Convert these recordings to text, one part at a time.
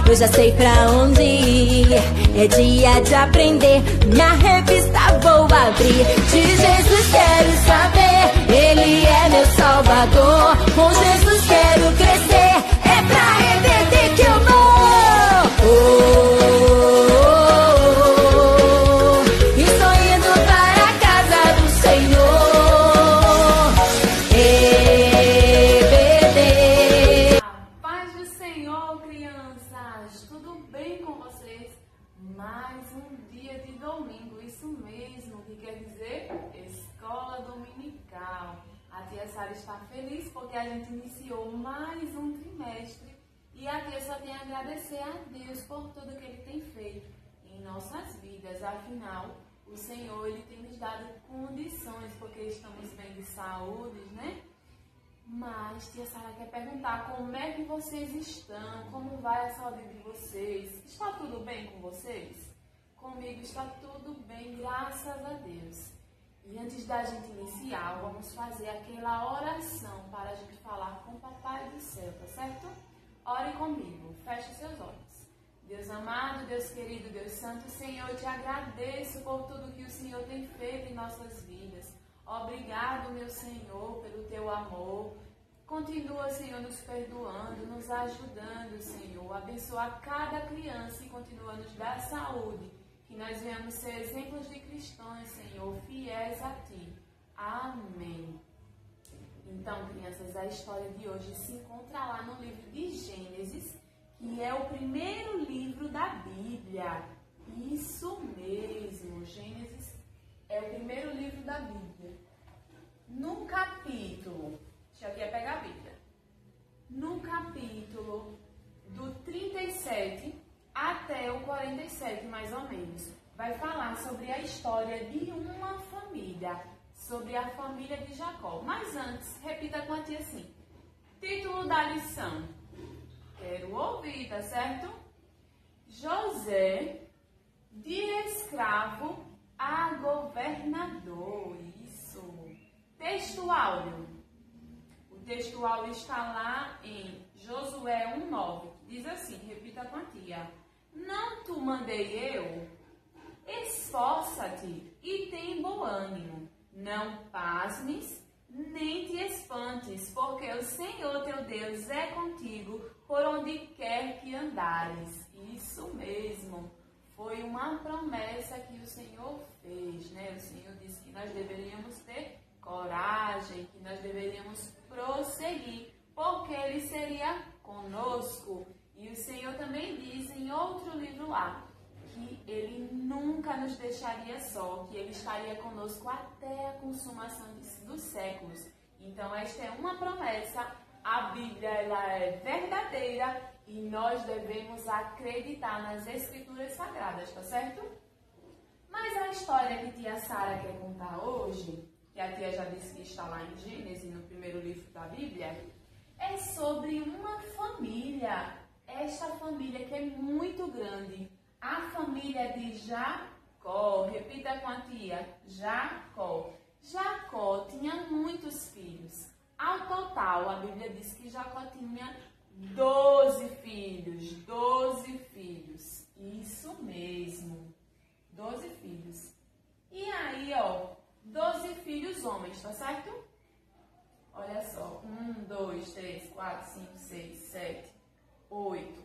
eu já sei pra onde ir. É dia de aprender, minha revista vou abrir. De Jesus quero saber, Ele é meu Salvador. Com Jesus quero crescer, é pra EBD que eu vou. Estou indo para a casa do Senhor. EBD. Paz do Senhor, crianças, tudo bem com vocês? Mais um dia de domingo, isso mesmo, que quer dizer escola dominical. A tia Sara está feliz porque a gente iniciou mais um trimestre e a tia só tem a agradecer a Deus por tudo que Ele tem feito em nossas vidas. Afinal, o Senhor Ele tem nos dado condições porque estamos bem de saúde, né? Mas tia Sara quer perguntar como é que vocês estão, como vai a saúde de vocês? Está tudo bem com vocês? Comigo está tudo bem, graças a Deus. E antes da gente iniciar, vamos fazer aquela oração para a gente falar com o Papai do Céu, tá certo? Ore comigo, feche seus olhos. Deus amado, Deus querido, Deus santo, Senhor, eu te agradeço por tudo que o Senhor tem feito em nossas vidas. Obrigado, meu Senhor, pelo teu amor. Continua, Senhor, nos perdoando, nos ajudando, Senhor. Abençoa cada criança e continua a nos dar saúde. Que nós venhamos ser exemplos de cristãos, Senhor, fiéis a Ti. Amém. Então, crianças, a história de hoje se encontra lá no livro de Gênesis, que é o primeiro livro da Bíblia. Isso mesmo, Gênesis é o primeiro livro da Bíblia. No capítulo, deixa eu aqui pegar a Bíblia. No capítulo do 37 até o 47, mais ou menos, vai falar sobre a história de uma família, sobre a família de Jacó. Mas antes, repita com a tia assim. Título da lição. Quero ouvir, tá certo? José, de escravo a governador. Isso. Texto áudio. O texto áudio está lá em Josué 1:9. Diz assim, repita com a tia. Não tu mandei eu? Esforça-te e tem bom ânimo. Não pasmes, nem te espantes, porque o Senhor teu Deus é contigo por onde quer que andares. Isso mesmo. Foi uma promessa que o Senhor fez, né? O Senhor disse que nós deveríamos ter coragem, que nós deveríamos prosseguir, porque Ele seria conosco. E o Senhor também diz em outro livro lá, que Ele nunca nos deixaria só, que Ele estaria conosco até a consumação dos séculos. Então, esta é uma promessa, a Bíblia ela é verdadeira e nós devemos acreditar nas Escrituras Sagradas, tá certo? Mas a história que tia Sara quer contar hoje, que a tia já disse que está lá em Gênesis, no primeiro livro da Bíblia, é sobre uma família. Esta família que é muito grande, a família de Jacó. Repita com a tia, Jacó. Jacó tinha muitos filhos. Ao total, a Bíblia diz que Jacó tinha 12 filhos. 12 filhos. Isso mesmo. 12 filhos. E aí, ó, 12 filhos homens, tá certo? Olha só. 1, 2, 3, 4, 5, 6, 7, 8,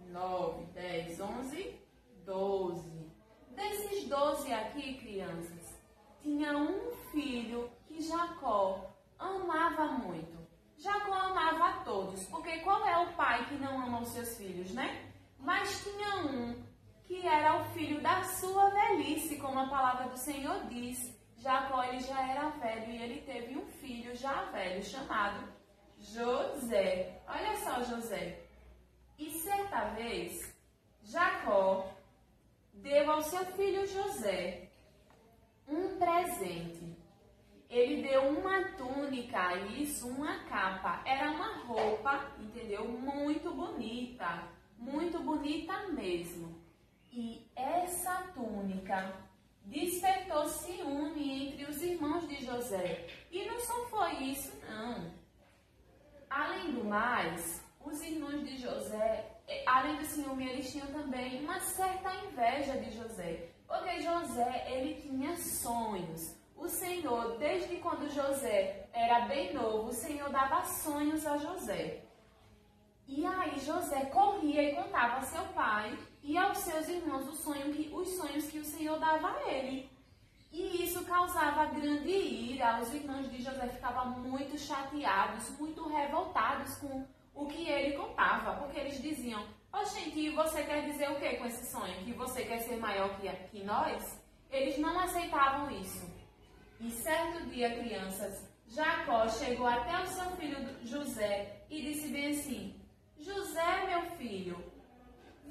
9, 10, 11, 12. Desses 12 aqui, crianças, tinha um filho que Jacó amava muito. Jacó amava a todos, porque qual é o pai que não ama os seus filhos, né? Mas tinha um que era o filho da sua velhice, como a palavra do Senhor diz. Jacó, ele já era velho e ele teve um filho já velho, chamado José. Olha só, José. E certa vez, Jacó deu ao seu filho José um presente. Ele deu uma túnica, isso, uma capa. Era uma roupa, entendeu? Muito bonita mesmo. E essa túnica despertou ciúme entre os irmãos de José. E não só foi isso, não. Além do mais, os irmãos de José, a além do ciúme, eles tinham também uma certa inveja de José. Porque José, ele tinha sonhos. O Senhor, desde quando José era bem novo, o Senhor dava sonhos a José. E aí José corria e contava a seu pai e aos seus irmãos os sonhos que o Senhor dava a ele. E isso causava grande ira. Os irmãos de José ficavam muito chateados, muito revoltados com o que ele contava. Porque eles diziam, gente, e você quer dizer o que com esse sonho? Que você quer ser maior que nós? Eles não aceitavam isso. E certo dia, crianças, Jacó chegou até o seu filho José e disse bem assim, José, meu filho,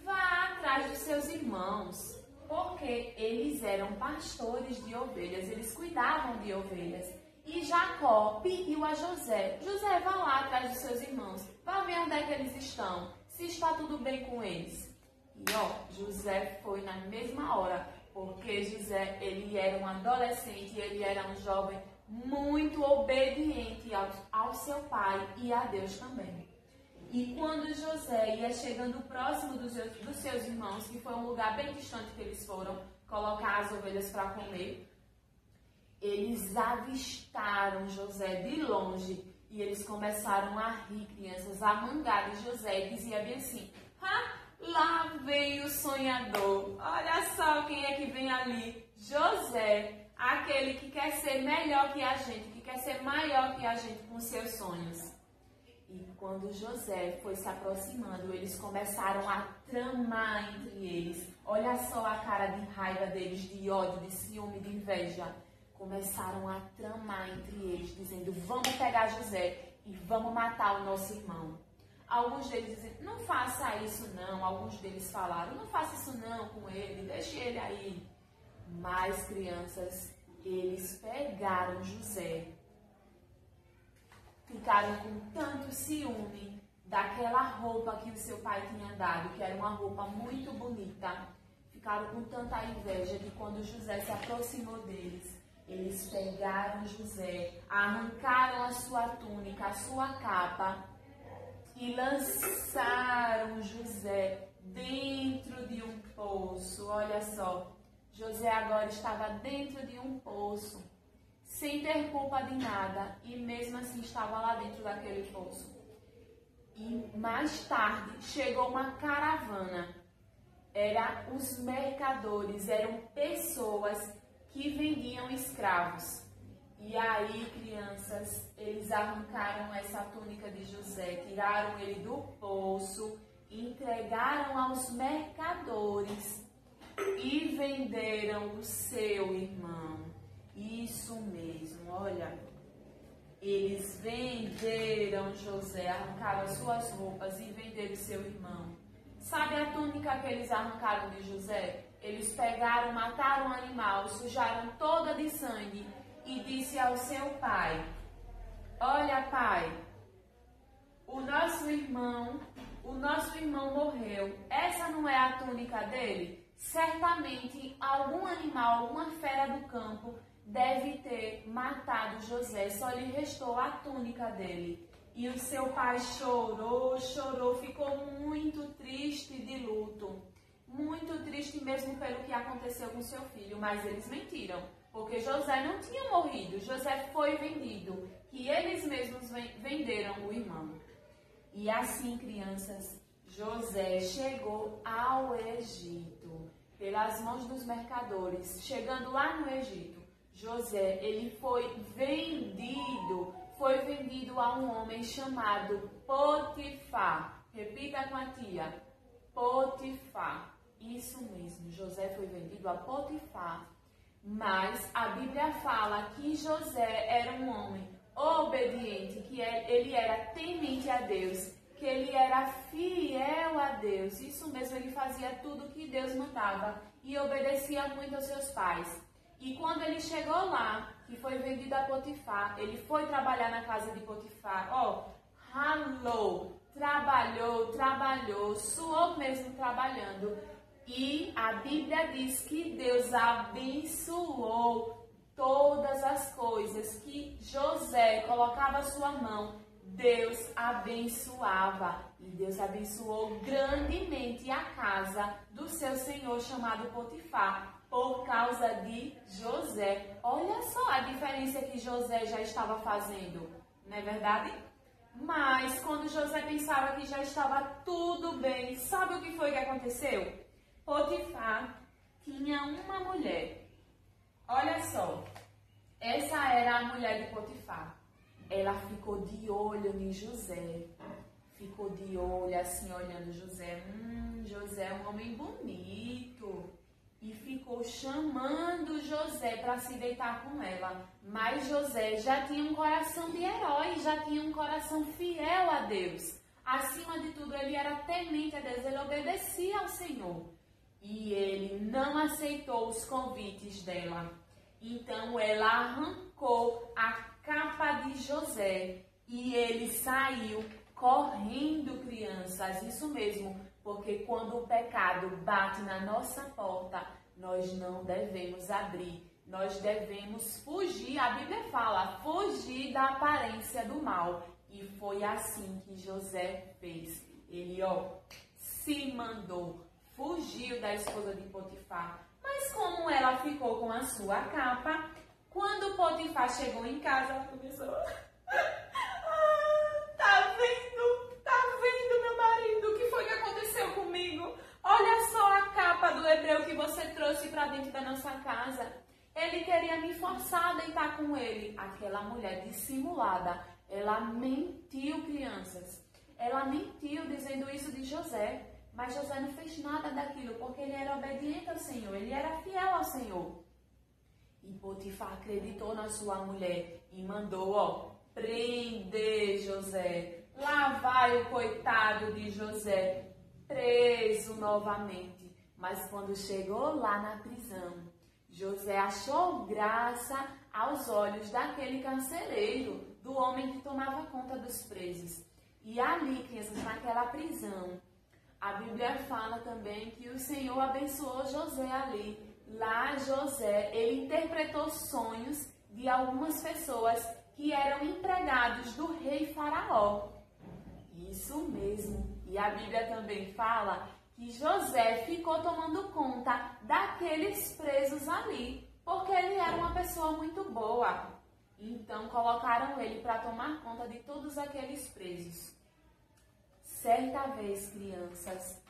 vá atrás dos seus irmãos, porque eles eram pastores de ovelhas, eles cuidavam de ovelhas. E Jacó pediu a José, José, vá lá atrás dos seus irmãos, vá ver onde é que eles estão, se está tudo bem com eles. E José foi na mesma hora, porque José, ele era um adolescente, ele era um jovem muito obediente ao seu pai e a Deus também. E quando José ia chegando próximo dos seus irmãos, que foi um lugar bem distante que eles foram colocar as ovelhas para comer, eles avistaram José de longe e eles começaram a rir, crianças, a mangar de José e dizia bem assim, lá vem o sonhador, olha só quem é que vem ali, José, aquele que quer ser melhor que a gente, que quer ser maior que a gente com seus sonhos. E quando José foi se aproximando, eles começaram a tramar entre eles. Olha só a cara de raiva deles, de ódio, de ciúme, de inveja. Começaram a tramar entre eles, dizendo, vamos pegar José e vamos matar o nosso irmão. Alguns deles diziam, não faça isso não. Alguns deles falaram, não faça isso não com ele, deixe ele aí. Mas, crianças, eles pegaram José. Ficaram com tanto ciúme daquela roupa que o seu pai tinha dado, que era uma roupa muito bonita. Ficaram com tanta inveja que quando José se aproximou deles, eles pegaram José, arrancaram a sua túnica, a sua capa e lançaram José dentro de um poço. Olha só, José agora estava dentro de um poço, sem ter culpa de nada, e mesmo assim estava lá dentro daquele poço. E mais tarde chegou uma caravana. Eram os mercadores, eram pessoas que vendiam escravos. E aí, crianças, eles arrancaram essa túnica de José, tiraram ele do poço, entregaram aos mercadores e venderam o seu irmão. Isso mesmo, olha, eles venderam José, arrancaram as suas roupas e venderam seu irmão. Sabe a túnica que eles arrancaram de José? Eles pegaram, mataram um animal, sujaram toda de sangue e disse ao seu pai, olha pai, o nosso irmão morreu, essa não é a túnica dele? Certamente algum animal, alguma fera do campo deve ter matado José, só lhe restou a túnica dele. E o seu pai chorou, ficou muito triste de luto. Muito triste mesmo pelo que aconteceu com seu filho, mas eles mentiram, porque José não tinha morrido, José foi vendido, que eles mesmos venderam o irmão. E assim, crianças, José chegou ao Egito, pelas mãos dos mercadores. Chegando lá no Egito, José, ele foi vendido a um homem chamado Potifar. Repita com a tia, Potifar. Isso mesmo, José foi vendido a Potifar. Mas a Bíblia fala que José era um homem obediente, que ele era temente a Deus, que ele era fiel a Deus. Isso mesmo, ele fazia tudo que Deus mandava e obedecia muito aos seus pais. E quando ele chegou lá, que foi vendido a Potifar, ele foi trabalhar na casa de Potifar. Ralou, trabalhou, suou mesmo trabalhando. E a Bíblia diz que Deus abençoou todas as coisas que José colocava a sua mão. Deus abençoava. E Deus abençoou grandemente a casa do seu senhor chamado Potifar, por causa de José. Olha só a diferença que José já estava fazendo, não é verdade? Mas quando José pensava que já estava tudo bem, sabe o que foi que aconteceu? Potifar tinha uma mulher. Olha só, essa era a mulher de Potifar. Ela ficou de olho em José. Ficou de olho assim, olhando José. José é um homem bonito. E ficou chamando José para se deitar com ela. Mas José já tinha um coração de herói, já tinha um coração fiel a Deus. Acima de tudo, ele era temente a Deus, ele obedecia ao Senhor. E ele não aceitou os convites dela. Então ela arrancou a capa de José e ele saiu correndo, crianças. Isso mesmo, porque quando o pecado bate na nossa porta, nós não devemos abrir. Nós devemos fugir. A Bíblia fala, fugir da aparência do mal. E foi assim que José fez. Ele, se mandou, fugiu da esposa de Potifar. Mas como ela ficou com a sua capa, quando Potifar chegou em casa, ela começou... Tá vendo, meu marido? O que foi que aconteceu comigo? Olha só a capa do hebreu que você trouxe para dentro da nossa casa. Ele queria me forçar a deitar com ele. Aquela mulher dissimulada, ela mentiu, crianças. Ela mentiu dizendo isso de José. Mas José não fez nada daquilo, porque ele era obediente ao Senhor, ele era fiel ao Senhor. E Potifar acreditou na sua mulher e mandou, prender José. Lá vai o coitado de José, preso novamente. Mas quando chegou lá na prisão, José achou graça aos olhos daquele carcereiro, do homem que tomava conta dos presos. E ali, crianças, naquela prisão, a Bíblia fala também que o Senhor abençoou José ali. Lá José, ele interpretou sonhos de algumas pessoas que eram empregados do rei Faraó. Isso mesmo. E a Bíblia também fala que José ficou tomando conta daqueles presos ali, porque ele era uma pessoa muito boa. Então colocaram ele para tomar conta de todos aqueles presos. Certa vez, crianças,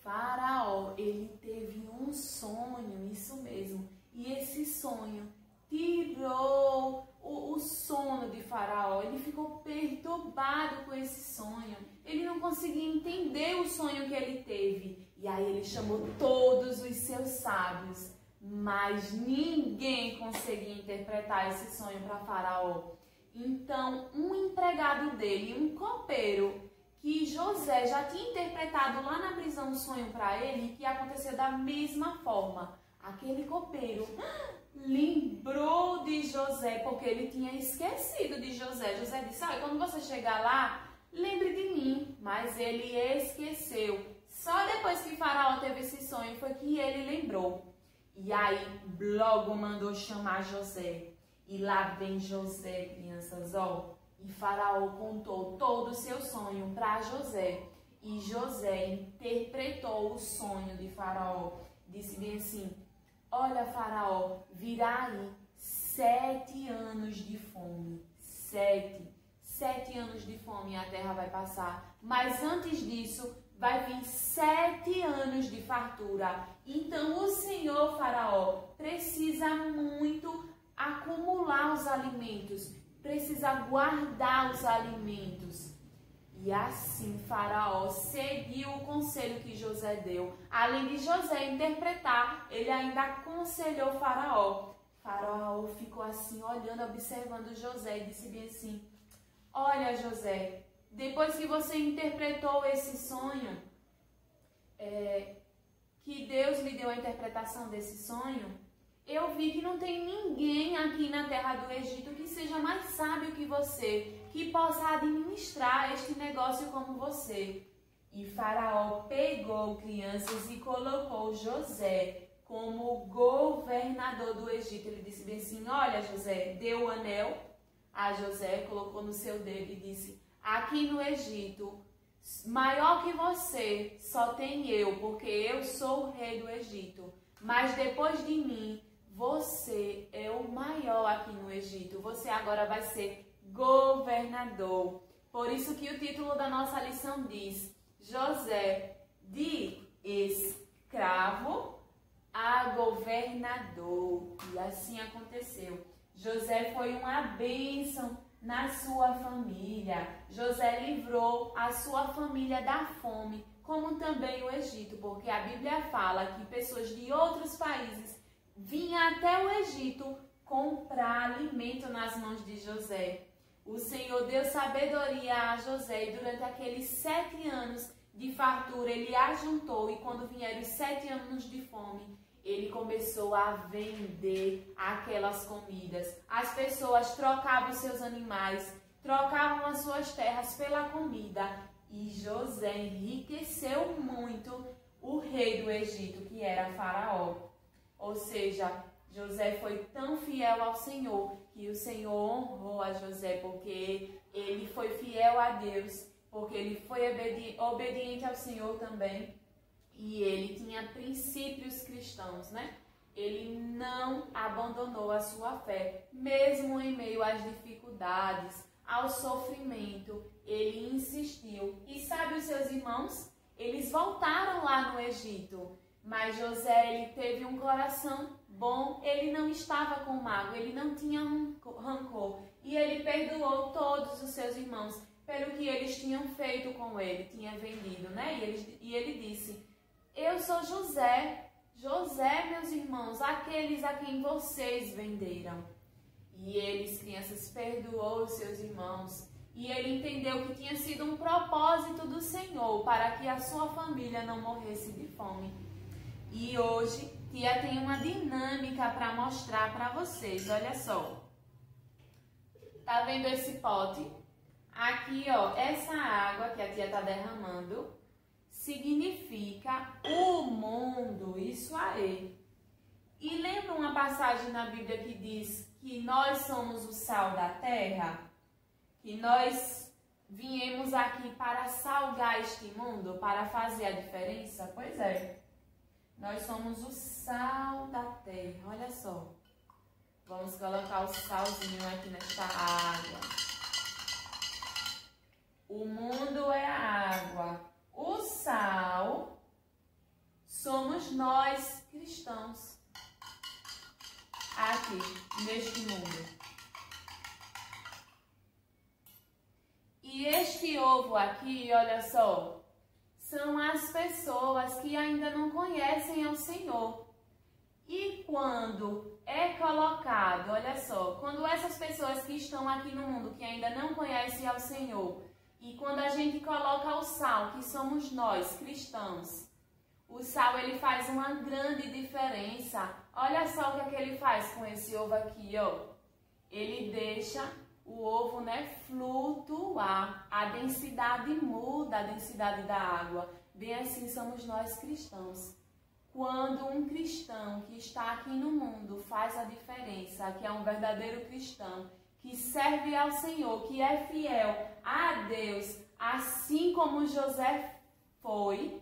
Faraó, ele teve um sonho, isso mesmo. E esse sonho tirou o sono de Faraó. Ele ficou perturbado com esse sonho. Ele não conseguia entender o sonho que ele teve. E aí ele chamou todos os seus sábios. Mas ninguém conseguia interpretar esse sonho para Faraó. Então, um empregado dele, um copeiro, que José já tinha interpretado lá na prisão um sonho para ele, que aconteceu da mesma forma. Aquele copeiro lembrou de José, porque ele tinha esquecido de José. José disse, quando você chegar lá, lembre de mim. Mas ele esqueceu. Só depois que Faraó teve esse sonho foi que ele lembrou. E aí, logo mandou chamar José. E lá vem José, crianças, E Faraó contou todo o seu sonho para José. E José interpretou o sonho de Faraó. Disse bem assim, olha, Faraó, virá aí 7 anos de fome. 7 anos de fome a terra vai passar. Mas antes disso, vai vir 7 anos de fartura. Então o Senhor, Faraó, precisa muito acumular os alimentos, precisa guardar os alimentos. E assim Faraó seguiu o conselho que José deu. Além de José interpretar, ele ainda aconselhou Faraó. Faraó ficou assim, olhando, observando José e disse bem assim, olha, José, depois que você interpretou esse sonho, que Deus lhe deu a interpretação desse sonho, eu vi que não tem ninguém aqui na terra do Egito que seja mais sábio que você, que possa administrar este negócio como você. E Faraó pegou, crianças, e colocou José como governador do Egito. Ele disse bem assim, olha, José, deu o anel, a José, colocou no seu dedo e disse: aqui no Egito, maior que você, só tem eu, porque eu sou o rei do Egito. Mas depois de mim, você é o maior aqui no Egito. Você agora vai ser governador. Por isso que o título da nossa lição diz: José, de escravo a governador. E assim aconteceu. José foi uma bênção na sua família. José livrou a sua família da fome, como também o Egito, porque a Bíblia fala que pessoas de outros países vinham até o Egito comprar alimento nas mãos de José. O Senhor deu sabedoria a José e durante aqueles 7 anos de fartura ele ajuntou, e quando vieram os 7 anos de fome, ele começou a vender aquelas comidas. As pessoas trocavam os seus animais, trocavam as suas terras pela comida. E José enriqueceu muito o rei do Egito, que era Faraó. Ou seja, José foi tão fiel ao Senhor que o Senhor honrou a José, porque ele foi fiel a Deus, porque ele foi obediente ao Senhor também. E ele tinha princípios cristãos, né? Ele não abandonou a sua fé, mesmo em meio às dificuldades, ao sofrimento, ele insistiu. E sabe os seus irmãos? Eles voltaram lá no Egito, mas José, ele teve um coração bom, ele não estava com mágoa, ele não tinha rancor. E ele perdoou todos os seus irmãos pelo que eles tinham feito com ele, tinha vendido, né? E ele disse: eu sou José, meus irmãos, aqueles a quem vocês venderam. E eles, crianças, perdoou os seus irmãos. E ele entendeu que tinha sido um propósito do Senhor para que a sua família não morresse de fome. E hoje, tia tem uma dinâmica para mostrar para vocês, olha só. Tá vendo esse pote? Aqui, ó, essa água que a tia tá derramando significa o mundo, isso aí. E lembra uma passagem na Bíblia que diz que nós somos o sal da terra? Que nós viemos aqui para salgar este mundo, para fazer a diferença? Pois é, nós somos o sal da terra, olha só. Vamos colocar o salzinho aqui nesta água. O mundo é a água. O sal somos nós cristãos aqui neste mundo. E este ovo aqui, olha só, são as pessoas que ainda não conhecem ao Senhor. E quando é colocado, olha só, quando essas pessoas que estão aqui no mundo, que ainda não conhecem ao Senhor, e quando a gente coloca o sal, que somos nós, cristãos, o sal ele faz uma grande diferença. Olha só o que ele faz com esse ovo aqui, ó. Ele deixa o ovo, né, flutuar. A densidade muda, a densidade da água. Bem assim somos nós cristãos. Quando um cristão que está aqui no mundo faz a diferença, que é um verdadeiro cristão, que serve ao Senhor, que é fiel a Deus, assim como José foi,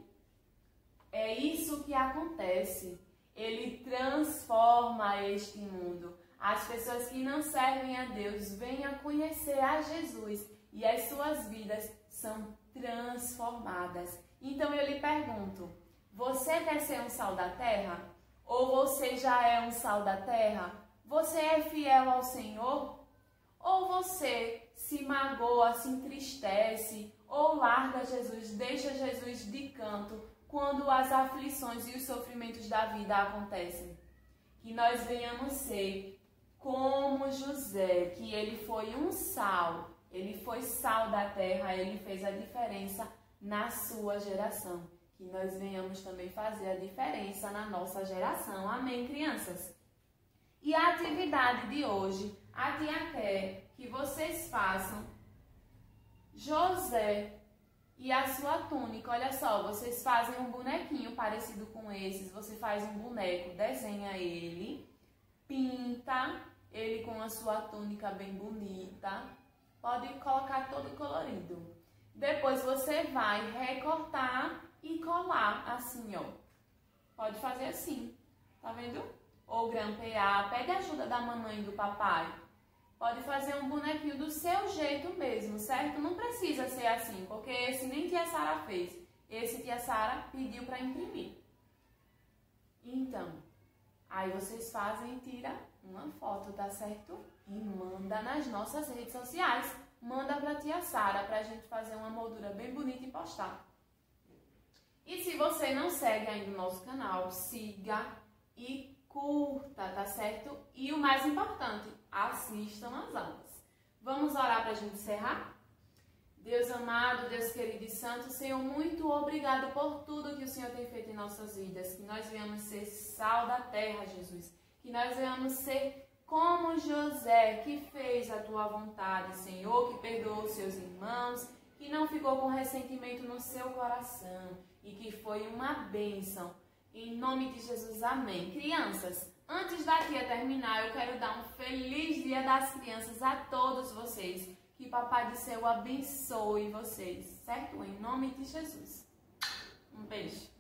é isso que acontece. Ele transforma este mundo. As pessoas que não servem a Deus vêm a conhecer a Jesus e as suas vidas são transformadas. Então eu lhe pergunto, você quer ser um sal da terra? Ou você já é um sal da terra? Você é fiel ao Senhor? Ou você se magoa, se entristece, ou larga Jesus, deixa Jesus de canto quando as aflições e os sofrimentos da vida acontecem? Que nós venhamos ser como José, que ele foi um sal, ele foi sal da terra, ele fez a diferença na sua geração. Que nós venhamos também fazer a diferença na nossa geração. Amém, crianças? E a atividade de hoje, a tia quer que vocês façam José e a sua túnica. Olha só, vocês fazem um bonequinho parecido com esses. Você faz um boneco, desenha ele, pinta ele com a sua túnica bem bonita. Pode colocar todo colorido. Depois você vai recortar e colar assim, ó. Pode fazer assim, tá vendo? Ou grampear, pede ajuda da mamãe e do papai. Pode fazer um bonequinho do seu jeito mesmo, certo? Não precisa ser assim, porque esse nem tia Sara fez. Esse tia Sara pediu para imprimir. Então, aí vocês fazem e tiram uma foto, tá certo? E manda nas nossas redes sociais. Manda pra tia Sara pra gente fazer uma moldura bem bonita e postar. E se você não segue ainda o nosso canal, siga e curta, tá certo? E o mais importante, assistam as aulas. Vamos orar pra gente encerrar? Deus amado, Deus querido e santo, Senhor, muito obrigado por tudo que o Senhor tem feito em nossas vidas. Que nós venhamos ser sal da terra, Jesus. Que nós venhamos ser como José, que fez a tua vontade, Senhor, que perdoou seus irmãos, que não ficou com ressentimento no seu coração e que foi uma bênção. Em nome de Jesus, amém. Crianças, antes da tia terminar, eu quero dar um feliz Dia das Crianças a todos vocês. Que Papai do Céu abençoe vocês, certo? Em nome de Jesus. Um beijo.